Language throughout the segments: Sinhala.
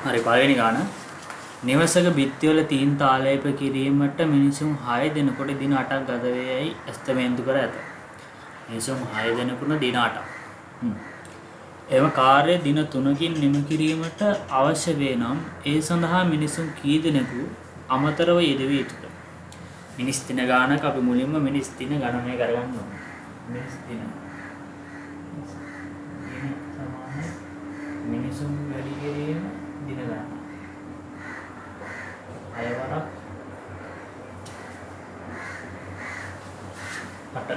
හරි පළවෙනි ගාන. නිවසක බිත්තිවල තීන් තාලේප කිරීමට මිනිසුන් 6 දිනකට දින 8ක් ගත වේ යයි ඇස්තමේන්තු කර ඇත. මිනිසුන් 6 දිනකට දින 8ක්. එම කාර්ය දින 3කින් නිම කිරීමට අවශ්‍ය වේ නම් ඒ සඳහා මිනිසුන් කී දෙනෙකු අමතරව යෙදවිය යුතුද? මිනිස් දින ගානක අපි මුලින්ම මිනිස් දින ගණනය කරගන්න ඕනේ. මිනිස් දින. දින සමාන මිනිසුන් වැඩි කිරීම දින ගණන. 6 වරක් 8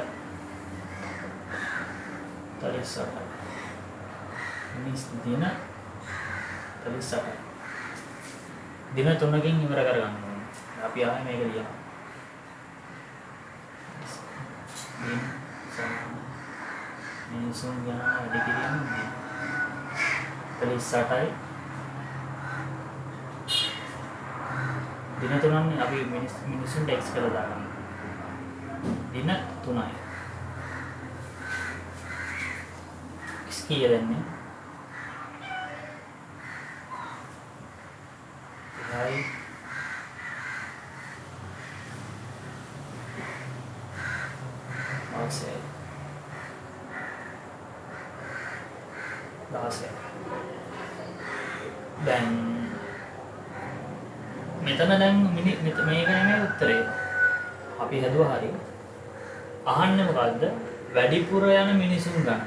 38 මිනිස් දින 38 දින 3කින් ඉවර කරගන්න ඕනේ. අපි ආයෙ මේක ලියනවා. දින සමාන මිනිසුන් ගණන වැඩි කිරීම දින 38යි දින 3න් අපි මිනිසුන්ට x කරලා දාගන්න. දින 3යි. x කීයද දෙන්නේ? 10යි 16 දැන් මෙතන දැන් මේක නෙමෙයි උත්තරේ. අපි හදුවා හරිය. අහන්නේ මොකද්ද? වැඩිපුර යන මිනිසුන් ගණන.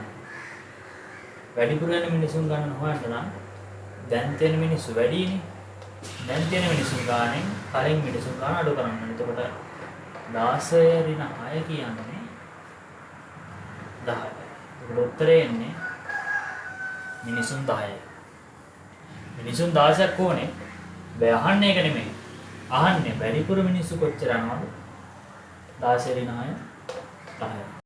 වැඩිපුර යන මිනිසුන් ගණන හොයන්න නම් දැන් තියෙන මිනිස්සු වැඩිනේ. දැන් තියෙන මිනිසුන් ගානෙන් කලින් මිනිසුන් ගාන අඩු කරන්න ඕනේ. එතකොට 16 ඍණ 6 කියන්නේ 10යි. ඒකට උත්තරේ එන්නේ මිනිසුන් 10යි. මිනිසුන් 16ක් ඕනේ. බෑ අහන්නේ ඒක නෙමෙයි. අහන්නේ වැඩිපුර මිනිස්සු කොච්චර යනවද? 16 ඍණ 6 10යි.